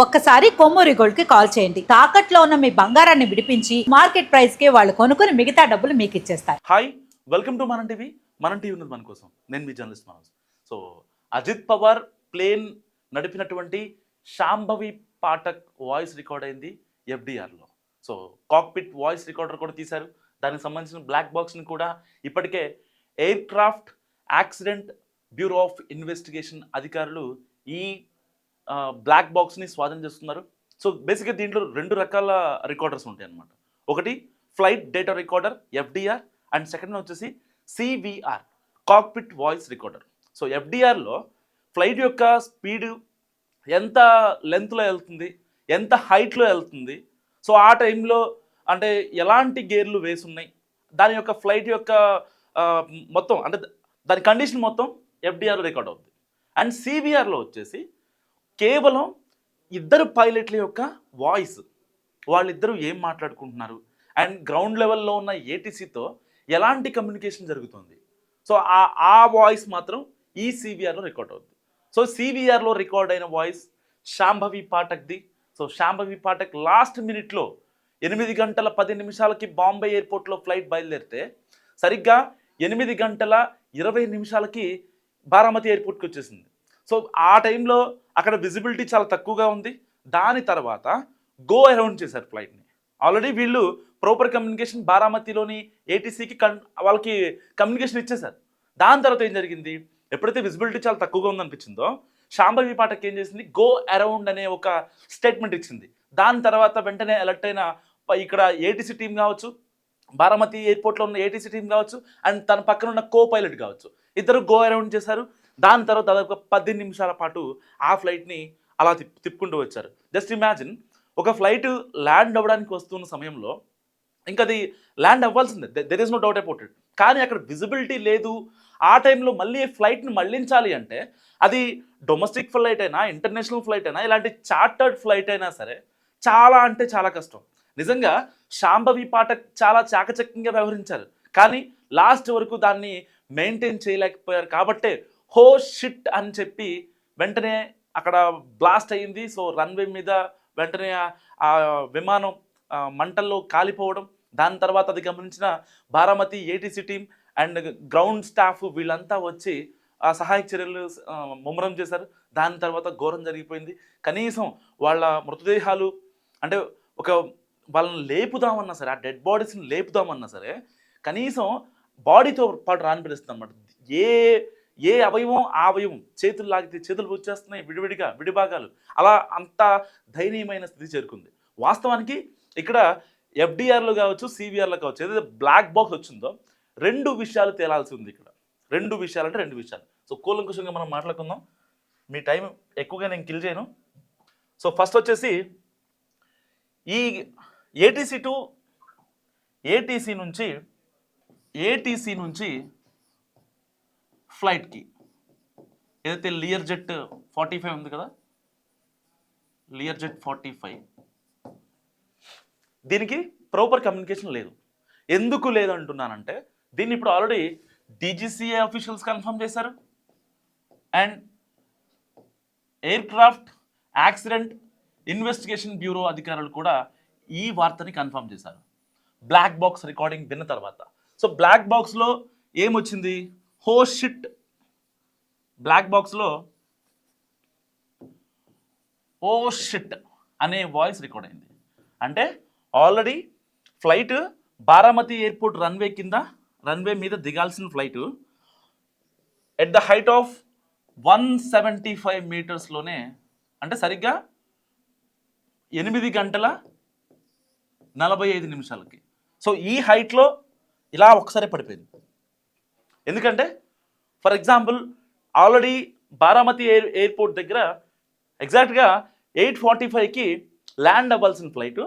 ఒక్కసారి కొమ్మూరి గోల్డ్ కి కాల్ చేయండి. తాకట్లో ఉన్న మీ బంగారాన్ని విడిపించి మార్కెట్ ప్రైస్ కి వాళ్ళు కొనుక్కుని మిగతా డబ్బులు మీకు ఇచ్చేస్తారు. Hi, welcome to Manam TV. Manam TV ఉన్నది మన కోసం. నేను మీ journalist Manoj. So Ajit Pawar plane నడిపినటువంటి శాంభవి పాఠక్ వాయిస్ రికార్డ్ అయింది ఎఫ్డిఆర్లో. సో కాక్పిట్ వాయిస్ రికార్డర్ కూడా తీశారు. దానికి సంబంధించిన బ్లాక్ బాక్స్ని కూడా ఇప్పటికే aircraft accident bureau of investigation అధికారులు ఈ బ్లాక్ బాక్స్ని స్వాధీనం చేస్తున్నారు. సో బేసిక్గా దీంట్లో రెండు రకాల రికార్డర్స్ ఉంటాయి అన్నమాట. ఒకటి flight data recorder FDR and second వచ్చేసి CVR cockpit voice recorder. So ఎఫ్డిఆర్లో ఫ్లైట్ యొక్క స్పీడ్ ఎంత లెంత్లో వెళ్తుంది, ఎంత హైట్లో వెళ్తుంది, సో ఆ టైంలో అంటే ఎలాంటి గేర్లు వేసున్నాయి, దాని యొక్క ఫ్లైట్ యొక్క మొత్తం అంటే దాని కండిషన్ మొత్తం ఎఫ్డిఆర్లో రికార్డ్ అవుతుంది. అండ్ సివిఆర్లో వచ్చేసి కేవలం ఇద్దరు పైలట్ల యొక్క వాయిస్, వాళ్ళిద్దరూ ఏం మాట్లాడుకుంటున్నారు అండ్ గ్రౌండ్ లెవెల్లో ఉన్న ఏటీసీతో ఎలాంటి కమ్యూనికేషన్ జరుగుతుంది, సో ఆ వాయిస్ మాత్రం ఈ సివిఆర్లో రికార్డ్ అవుతుంది. సో సివిఆర్లో రికార్డ్ అయిన వాయిస్ శాంభవి పాఠక్ది. సో శాంభవి పాఠక్ లాస్ట్ మినిట్లో 8 గంటల 10 నిమిషాలకి బాంబే ఎయిర్పోర్ట్లో ఫ్లైట్ బయలుదేరితే సరిగ్గా 8 గంటల 20 నిమిషాలకి బారామతి ఎయిర్పోర్ట్కి వచ్చేసింది. సో ఆ టైంలో అక్కడ విజిబిలిటీ చాలా తక్కువగా ఉంది. దాని తర్వాత గో అరౌండ్ చేశారు ఫ్లైట్ని. ఆల్రెడీ వీళ్ళు ప్రాపర్ కమ్యూనికేషన్ బారామతిలోని ఏటీసీకి వాళ్ళకి కమ్యూనికేషన్ ఇచ్చేశారు. దాని తర్వాత ఏం జరిగింది, ఎప్పుడైతే విజిబిలిటీ చాలా తక్కువగా ఉందనిపించిందో శాంభవి పాఠక్ ఏం చేసింది, గో అరౌండ్ అనే ఒక స్టేట్మెంట్ ఇచ్చింది. దాని తర్వాత వెంటనే అలర్ట్ అయిన ఇక్కడ ఏటీసీ టీం కావచ్చు, బారామతి ఎయిర్పోర్ట్లో ఉన్న ఏటీసీ టీం కావచ్చు అండ్ తన పక్కన ఉన్న కో పైలట్ కావచ్చు, ఇద్దరు గో అరౌండ్ చేశారు. దాని తర్వాత దాదాపు 10 నిమిషాల పాటు ఆ ఫ్లైట్ని అలా తిప్పుకుంటూ వచ్చారు. జస్ట్ ఇమాజిన్, ఒక ఫ్లైట్ ల్యాండ్ అవ్వడానికి వస్తున్న సమయంలో ఇంకా అది ల్యాండ్ అవ్వాల్సిందే, there is no doubt about it. కానీ అక్కడ విజిబిలిటీ లేదు. ఆ టైంలో మళ్ళీ ఫ్లైట్ని మళ్ళించాలి అంటే అది డొమెస్టిక్ ఫ్లైట్ అయినా ఇంటర్నేషనల్ ఫ్లైట్ అయినా ఇలాంటి చార్టర్డ్ ఫ్లైట్ అయినా సరే చాలా అంటే చాలా కష్టం. నిజంగా శాంభవి పాఠక్ చాలా చాకచక్యంగా వ్యవహరించారు, కానీ లాస్ట్ వరకు దాన్ని మెయింటైన్ చేయలేకపోయారు. కాబట్టే హో షిట్ అని చెప్పి వెంటనే అక్కడ బ్లాస్ట్ అయ్యింది. సో రన్వే మీద వెంటనే ఆ విమానం మంటల్లో కాలిపోవడం, దాని తర్వాత అది గమనించిన Baramati ATC team and ground staff వీళ్ళంతా వచ్చి ఆ సహాయక చర్యలు ముమ్మరం చేశారు. దాని తర్వాత ఘోరం జరిగిపోయింది. కనీసం వాళ్ళ మృతదేహాలు అంటే ఒక వాళ్ళని లేపుదామన్నా సరే, ఆ డెడ్ బాడీస్ని లేపుదామన్నా సరే కనీసం బాడీతో పాటు రానిపిస్తుంది అనమాట. ఏ అవయవం ఆ అవయవం, చేతులు లాగితే చేతులు వచ్చేస్తున్నాయి విడివిడిగా విడిభాగాలు, అలా అంత దయనీయమైన స్థితి చేరుకుంది. వాస్తవానికి ఇక్కడ ఎఫ్డిఆర్లో కావచ్చు సివిఆర్లో కావచ్చు ఏదైతే బ్లాక్ బాక్స్ వచ్చిందో రెండు విషయాలు తేలాల్సి ఉంది. ఇక్కడ రెండు విషయాలు. సో కూలంకుషంగా మనం మాట్లాడుకుందాం. మీ టైం ఎక్కువగా నేను కిల్ చేయను. సో ఫస్ట్ వచ్చేసి ఈ ఏటీసీ నుంచి ఫ్లైట్కి ఏదైతే లియర్ జెట్ 45 ఉంది కదా, లియర్ జెట్ 45, దీనికి ప్రాపర్ కమ్యూనికేషన్ లేదు. ఎందుకు లేదు అంటున్నానంటే దీన్ని ఇప్పుడు ఆల్రెడీ డీజీసీఏ ఆఫీషియల్స్ కన్ఫర్మ్ చేశారు and air craft accident investigation bureau అధికారులు కూడా ఈ వార్తని కన్ఫర్మ్ చేశారు బ్లాక్ బాక్స్ రికార్డింగ్ విన్న తర్వాత. సో బ్లాక్ బాక్స్లో ఏమొచ్చింది, హో షిట్, బ్లాక్ బాక్స్లో ఓ షిట్ అనే వాయిస్ రికార్డ్ అయింది. అంటే already flight Baramati airport runway మీద దిగాల్సిన flight at the height of 175 మీటర్స్లోనే, అంటే సరిగ్గా 8 గంటల 45 నిమిషాలకి, సో ఈ హైట్లో ఇలా ఒకసారి పడిపోయింది. ఎందుకంటే for example already Baramati airport దగ్గర ఎగ్జాక్ట్గా 8:45కి ల్యాండ్ అవ్వాల్సిన ఫ్లైట్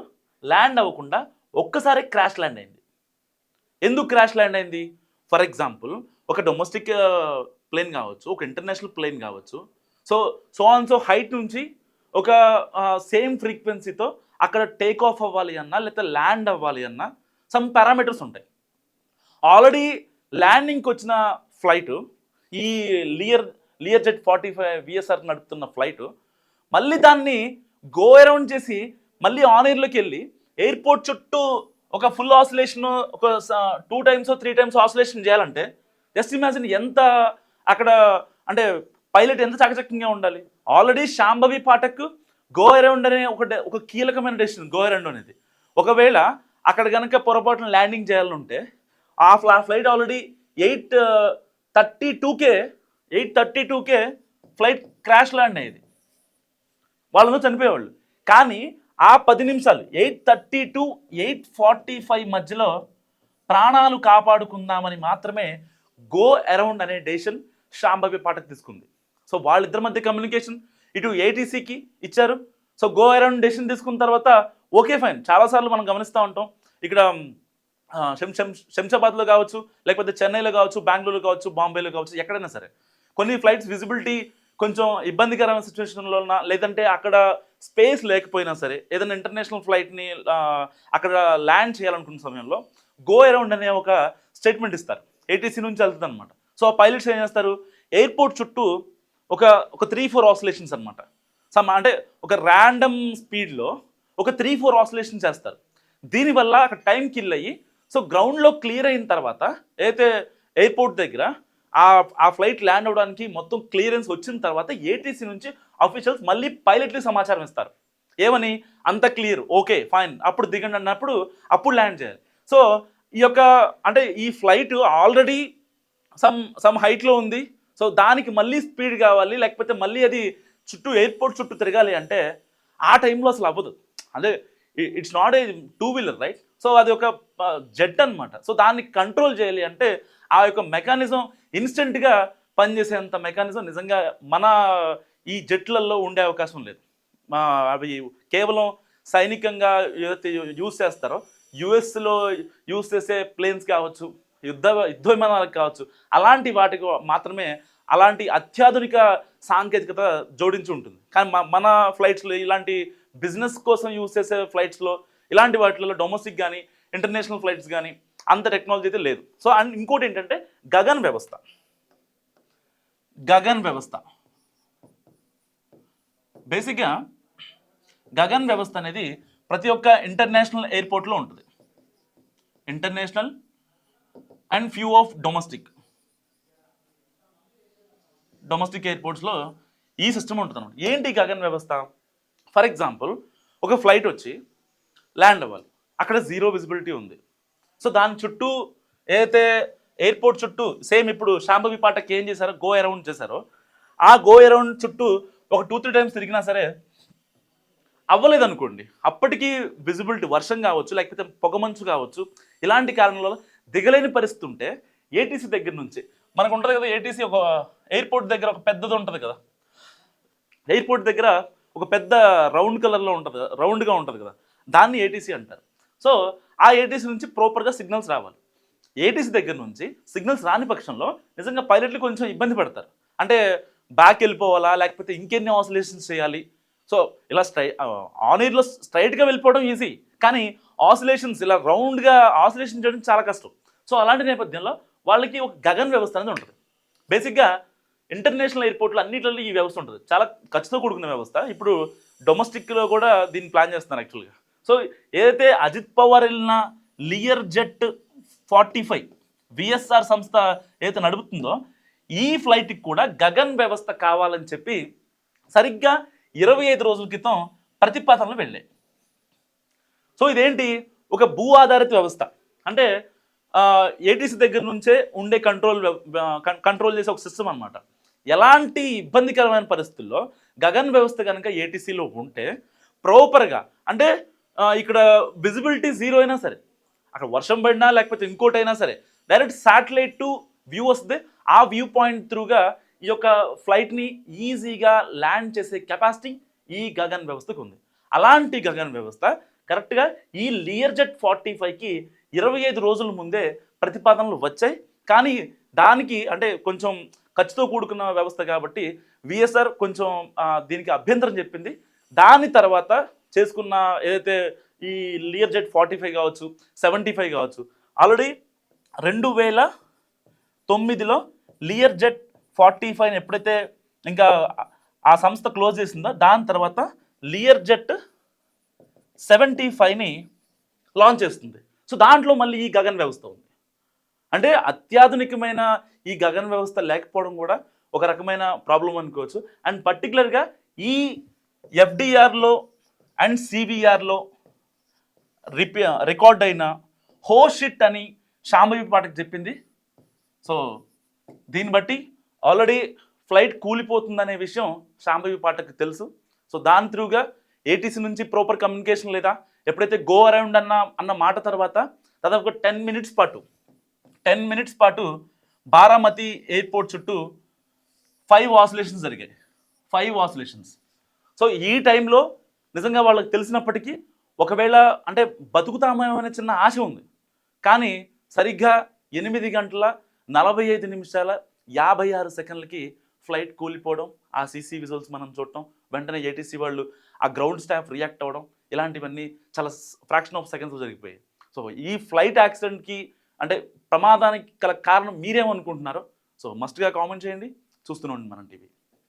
ల్యాండ్ అవ్వకుండా ఒక్కసారి క్రాష్ ల్యాండ్ అయింది. ఎందుకు క్రాష్ ల్యాండ్ అయింది, ఫర్ ఎగ్జాంపుల్ ఒక డొమెస్టిక్ ప్లేన్ కావచ్చు, ఒక ఇంటర్నేషనల్ ప్లేన్ కావచ్చు, సో హైట్ నుంచి ఒక సేమ్ ఫ్రీక్వెన్సీతో అక్కడ టేక్ ఆఫ్ అవ్వాలి అన్నా లేకపోతే ల్యాండ్ అవ్వాలి అన్నా సమ్ పారామీటర్స్ ఉంటాయి. ఆల్రెడీ ల్యాండింగ్కి వచ్చిన ఫ్లైట్ ఈ లియర్ జెట్ 45 విఎస్ఆర్ నడుపుతున్న ఫ్లైట్ మళ్ళీ దాన్ని గో అరౌండ్ చేసి మళ్ళీ ఆన్ ఎయిర్లోకి వెళ్ళి ఎయిర్పోర్ట్ చుట్టూ ఒక ఫుల్ ఆసిలేషన్, ఒక 2 times 3 times ఆసిలేషన్ చేయాలంటే జస్ట్ ఇమాజిన్ ఎంత అక్కడ అంటే పైలట్ ఎంత చాకచక్యంగా ఉండాలి. Already Shambhavi Pathak go around అనే ఒక కీలకమైన డెసిషన్ గో అరౌండ్ అనేది. ఒకవేళ అక్కడ కనుక పొరపాటున ల్యాండింగ్ చేయాలంటే ఆ ఫ్లైట్ ఆల్రెడీ 8:32కే ఫ్లైట్ క్రాష్ ల్యాండ్ అయ్యేది, వాళ్ళందరూ చనిపోయేవాళ్ళు. కానీ ఆ 10 నిమిషాలు 8:30 to 8:45 మధ్యలో ప్రాణాలు కాపాడుకుందామని మాత్రమే గో అరౌండ్ అనే డెసిషన్ శాంభవి పాఠక్ తీసుకుంది. సో వాళ్ళిద్దరి మధ్య కమ్యూనికేషన్ ఇటు ఏటీసీకి ఇచ్చారు. సో గో అరౌండ్ డెసిషన్ తీసుకున్న తర్వాత ఓకే ఫైన్, చాలాసార్లు మనం గమనిస్తూ ఉంటాం. ఇక్కడ శంషాబాద్లో కావచ్చు, లేకపోతే చెన్నైలో కావచ్చు, బెంగళూరులో కావచ్చు, బాంబేలో కావచ్చు, ఎక్కడైనా సరే కొన్ని ఫ్లైట్స్ విజిబిలిటీ కొంచెం ఇబ్బందికరమైన సిచ్యువేషన్లో ఉన్నా, లేదంటే అక్కడ స్పేస్ లేకపోయినా సరే, ఏదైనా ఇంటర్నేషనల్ ఫ్లైట్ని అక్కడ ల్యాండ్ చేయాలనుకున్న సమయంలో గో అరౌండ్ అనే ఒక స్టేట్మెంట్ ఇస్తారు, ఏటీసీ నుంచి వెళ్తుంది అనమాట. సో ఆ పైలట్స్ ఏం చేస్తారు, ఎయిర్పోర్ట్ చుట్టూ ఒక 3-4 ఆసిలేషన్స్ అనమాట. అంటే ఒక ర్యాండమ్ స్పీడ్లో ఒక 3-4 ఆసిలేషన్ చేస్తారు. దీనివల్ల అక్కడ టైం కిల్ అయ్యి, సో గ్రౌండ్లో క్లియర్ అయిన తర్వాత అయితే ఎయిర్పోర్ట్ దగ్గర ఆ ఫ్లైట్ ల్యాండ్ అవ్వడానికి మొత్తం క్లియరెన్స్ వచ్చిన తర్వాత ఏటీసీ నుంచి అఫీషియల్స్ మళ్ళీ పైలట్కి సమాచారం ఇస్తారు. ఏమని, అంత క్లియర్, ఓకే ఫైన్, అప్పుడు దిగండి అన్నప్పుడు అప్పుడు ల్యాండ్ చేయాలి. సో ఈ యొక్క అంటే ఈ ఫ్లైట్ ఆల్రెడీ సమ్ హైట్లో ఉంది. సో దానికి మళ్ళీ స్పీడ్ కావాలి, లేకపోతే మళ్ళీ అది చుట్టూ ఎయిర్పోర్ట్ చుట్టూ తిరగాలి అంటే ఆ టైంలో అసలు అవ్వదు. అంటే it's not a 2-wheeler right. So అది ఒక జెట్ అనమాట. సో దాన్ని కంట్రోల్ చేయాలి అంటే ఆ యొక్క మెకానిజం ఇన్స్టెంట్గా పనిచేసేంత మెకానిజం నిజంగా మన ఈ జెట్లలో ఉండే అవకాశం లేదు. అవి కేవలం సైనికంగా ఏదైతే యూజ్ చేస్తారో, యుఎస్లో యూజ్ చేసే ప్లేన్స్ కావచ్చు, యుద్ధ విమానాలకు కావచ్చు, అలాంటి వాటికి మాత్రమే అలాంటి అత్యాధునిక సాంకేతికత జోడించి ఉంటుంది. కానీ మన ఫ్లైట్స్లో ఇలాంటి బిజినెస్ కోసం యూజ్ చేసే ఫ్లైట్స్లో ఇలాంటి వాటిలో డొమెస్టిక్ కానీ ఇంటర్నేషనల్ ఫ్లైట్స్ కానీ అంత టెక్నాలజీ అయితే లేదు. సో అండ్ ఇంకోటి ఏంటంటే గగన్ వ్యవస్థ బేసిక్గా గగన్ వ్యవస్థ అనేది ప్రతి ఒక్క ఇంటర్నేషనల్ ఎయిర్పోర్ట్లో ఉంటుంది. International and few of domestic ఎయిర్పోర్ట్స్లో ఈ సిస్టమ్ ఉంటుంది అన్నమాట. ఏంటి గగన్ వ్యవస్థ? ఫర్ ఎగ్జాంపుల్ ఒక ఫ్లైట్ వచ్చి ల్యాండ్ అవ్వాలి, అక్కడ 0 విజిబిలిటీ ఉంది. సో దాని చుట్టూ ఏదైతే ఎయిర్పోర్ట్ చుట్టూ సేమ్ ఇప్పుడు శాంభవి పాఠక్ ఏం చేశారో గో అరౌండ్ చేశారో, ఆ గో అరౌండ్ చుట్టూ ఒక 2-3 times తిరిగినా సరే అవ్వలేదు అనుకోండి, అప్పటికీ విజిబిలిటీ వర్షం కావచ్చు, లేకపోతే పొగమంచు కావచ్చు, ఇలాంటి కారణాల దిగలేని పరిస్థితి ఉంటే ఏటీసీ దగ్గర నుంచి మనకు ఉంటుంది కదా, ఏటీసీ ఒక ఎయిర్పోర్ట్ దగ్గర ఒక పెద్దది ఉంటుంది కదా, ఎయిర్పోర్ట్ దగ్గర ఒక పెద్ద రౌండ్గా ఉంటుంది కదా, దాన్ని ఏటీసీ అంటారు. సో ఆ ఏటీసీ నుంచి ప్రాపర్గా సిగ్నల్స్ రావాలి. ఏటీసీ దగ్గర నుంచి సిగ్నల్స్ రాని పక్షంలో నిజంగా పైలట్లు కొంచెం ఇబ్బంది పడతారు. అంటే బ్యాక్ వెళ్ళిపోవాలా, లేకపోతే ఇంకెన్ని ఆసిలేషన్స్ చేయాలి. సో ఇలా ఆన్ ఎయిర్లో స్ట్రైట్గా వెళ్ళిపోవడం ఈజీ, కానీ ఆసిలేషన్స్ ఇలా రౌండ్గా ఆసిలేషన్ చేయడం చాలా కష్టం. సో అలాంటి నేపథ్యంలో వాళ్ళకి ఒక గగన్ వ్యవస్థ అనేది ఉంటుంది. బేసిక్గా ఇంటర్నేషనల్ ఎయిర్పోర్ట్లో అన్నింటిలో ఈ వ్యవస్థ ఉంటుంది, చాలా ఖర్చుతో కూడుకున్న వ్యవస్థ. ఇప్పుడు డొమెస్టిక్లో కూడా దీన్ని ప్లాన్ చేస్తున్నారు యాక్చువల్గా. సో ఏదైతే అజిత్ పవార్ వెళ్ళిన లియర్ జెట్ 45 విఎస్ఆర్ సంస్థ ఏదైతే నడుపుతుందో, ఈ ఫ్లైట్కి కూడా గగన్ వ్యవస్థ కావాలని చెప్పి సరిగ్గా 25 రోజుల క్రితం ప్రతిపాదనలు వెళ్ళాయి. సో ఇదేంటి, ఒక భూ ఆధారిత వ్యవస్థ. అంటే ఏటీసీ దగ్గర నుంచే ఉండే కంట్రోల్ చేసే ఒక సిస్టమ్ అనమాట. ఎలాంటి ఇబ్బందికరమైన పరిస్థితుల్లో గగన్ వ్యవస్థ కనుక ఏటీసీలో ఉంటే ప్రాపర్గా, అంటే ఇక్కడ విజిబిలిటీ 0 అయినా సరే, అక్కడ వర్షం పడినా లేకపోతే ఇంకోటైనా సరే, డైరెక్ట్ శాటిలైట్ టు వ్యూ వస్తుంది. ఆ వ్యూ పాయింట్ త్రూగా ఈ యొక్క ఫ్లైట్ని ఈజీగా ల్యాండ్ చేసే కెపాసిటీ ఈ గగన్ వ్యవస్థకు ఉంది. అలాంటి గగన్ వ్యవస్థ కరెక్ట్గా ఈ లియర్ జెట్ 45కి 25 రోజుల ముందే ప్రతిపాదనలు వచ్చాయి. కానీ దానికి అంటే కొంచెం ఖర్చుతో కూడుకున్న వ్యవస్థ కాబట్టి విఎస్ఆర్ కొంచెం దీనికి అభ్యంతరం చెప్పింది. దాని తర్వాత చేసుకున్న ఏదైతే ఈ లియర్ జెట్ 45 కావచ్చు, 75 కావచ్చు, ఆల్రెడీ 2009లో లియర్ జెట్ 45 ఎప్పుడైతే ఇంకా ఆ సంస్థ క్లోజ్ చేసిందో, దాని తర్వాత లియర్ జెట్ 75ని లాంచ్ చేస్తుంది. సో దాంట్లో మళ్ళీ ఈ గగన్ వ్యవస్థ ఉంది. అంటే అత్యాధునికమైన ఈ గగన్ వ్యవస్థ లేకపోవడం కూడా ఒక రకమైన ప్రాబ్లం అనుకోవచ్చు. అండ్ పర్టికులర్గా ఈ ఎఫ్డిఆర్లో అండ్ సివిఆర్లో రికార్డ్ అయిన హోషిట్ అని శాంభవి పాఠక్ చెప్పింది. సో దీన్ని బట్టి ఆల్రెడీ ఫ్లైట్ కూలిపోతుందనే విషయం శాంభవి పాఠక్ తెలుసు. సో దాని త్రూగా ఏటీసీ నుంచి ప్రాపర్ కమ్యూనికేషన్ లేదా ఎప్పుడైతే గో అరౌండ్ అన్న మాట తర్వాత దాదాపు 10 మినిట్స్ పాటు బారామతి ఎయిర్పోర్ట్ చుట్టూ 5 ఆసిలేషన్స్ జరిగాయి. 5 ఆసిలేషన్స్. సో ఈ టైంలో నిజంగా వాళ్ళకి తెలిసినప్పటికీ ఒకవేళ అంటే బతుకుతామేమో అనే చిన్న ఆశ ఉంది. కానీ సరిగ్గా 8 గంటల 45 నిమిషాల 56 సెకండ్లకి ఫ్లైట్ కూలిపోవడం, ఆ సీసీ విజువల్స్ మనం చూడటం, వెంటనే ఏటీసీ వాళ్ళు ఆ గ్రౌండ్ స్టాఫ్ రియాక్ట్ అవ్వడం, ఇలాంటివన్నీ చాలా ఫ్రాక్షన్ ఆఫ్ సెకండ్స్ జరిగిపోయాయి. సో ఈ ఫ్లైట్ యాక్సిడెంట్కి అంటే ప్రమాదానికి గల కారణం మీరేమనుకుంటున్నారో సో మస్ట్గా కామెంట్ చేయండి. చూస్తూనే ఉండండి మనం టీవీ.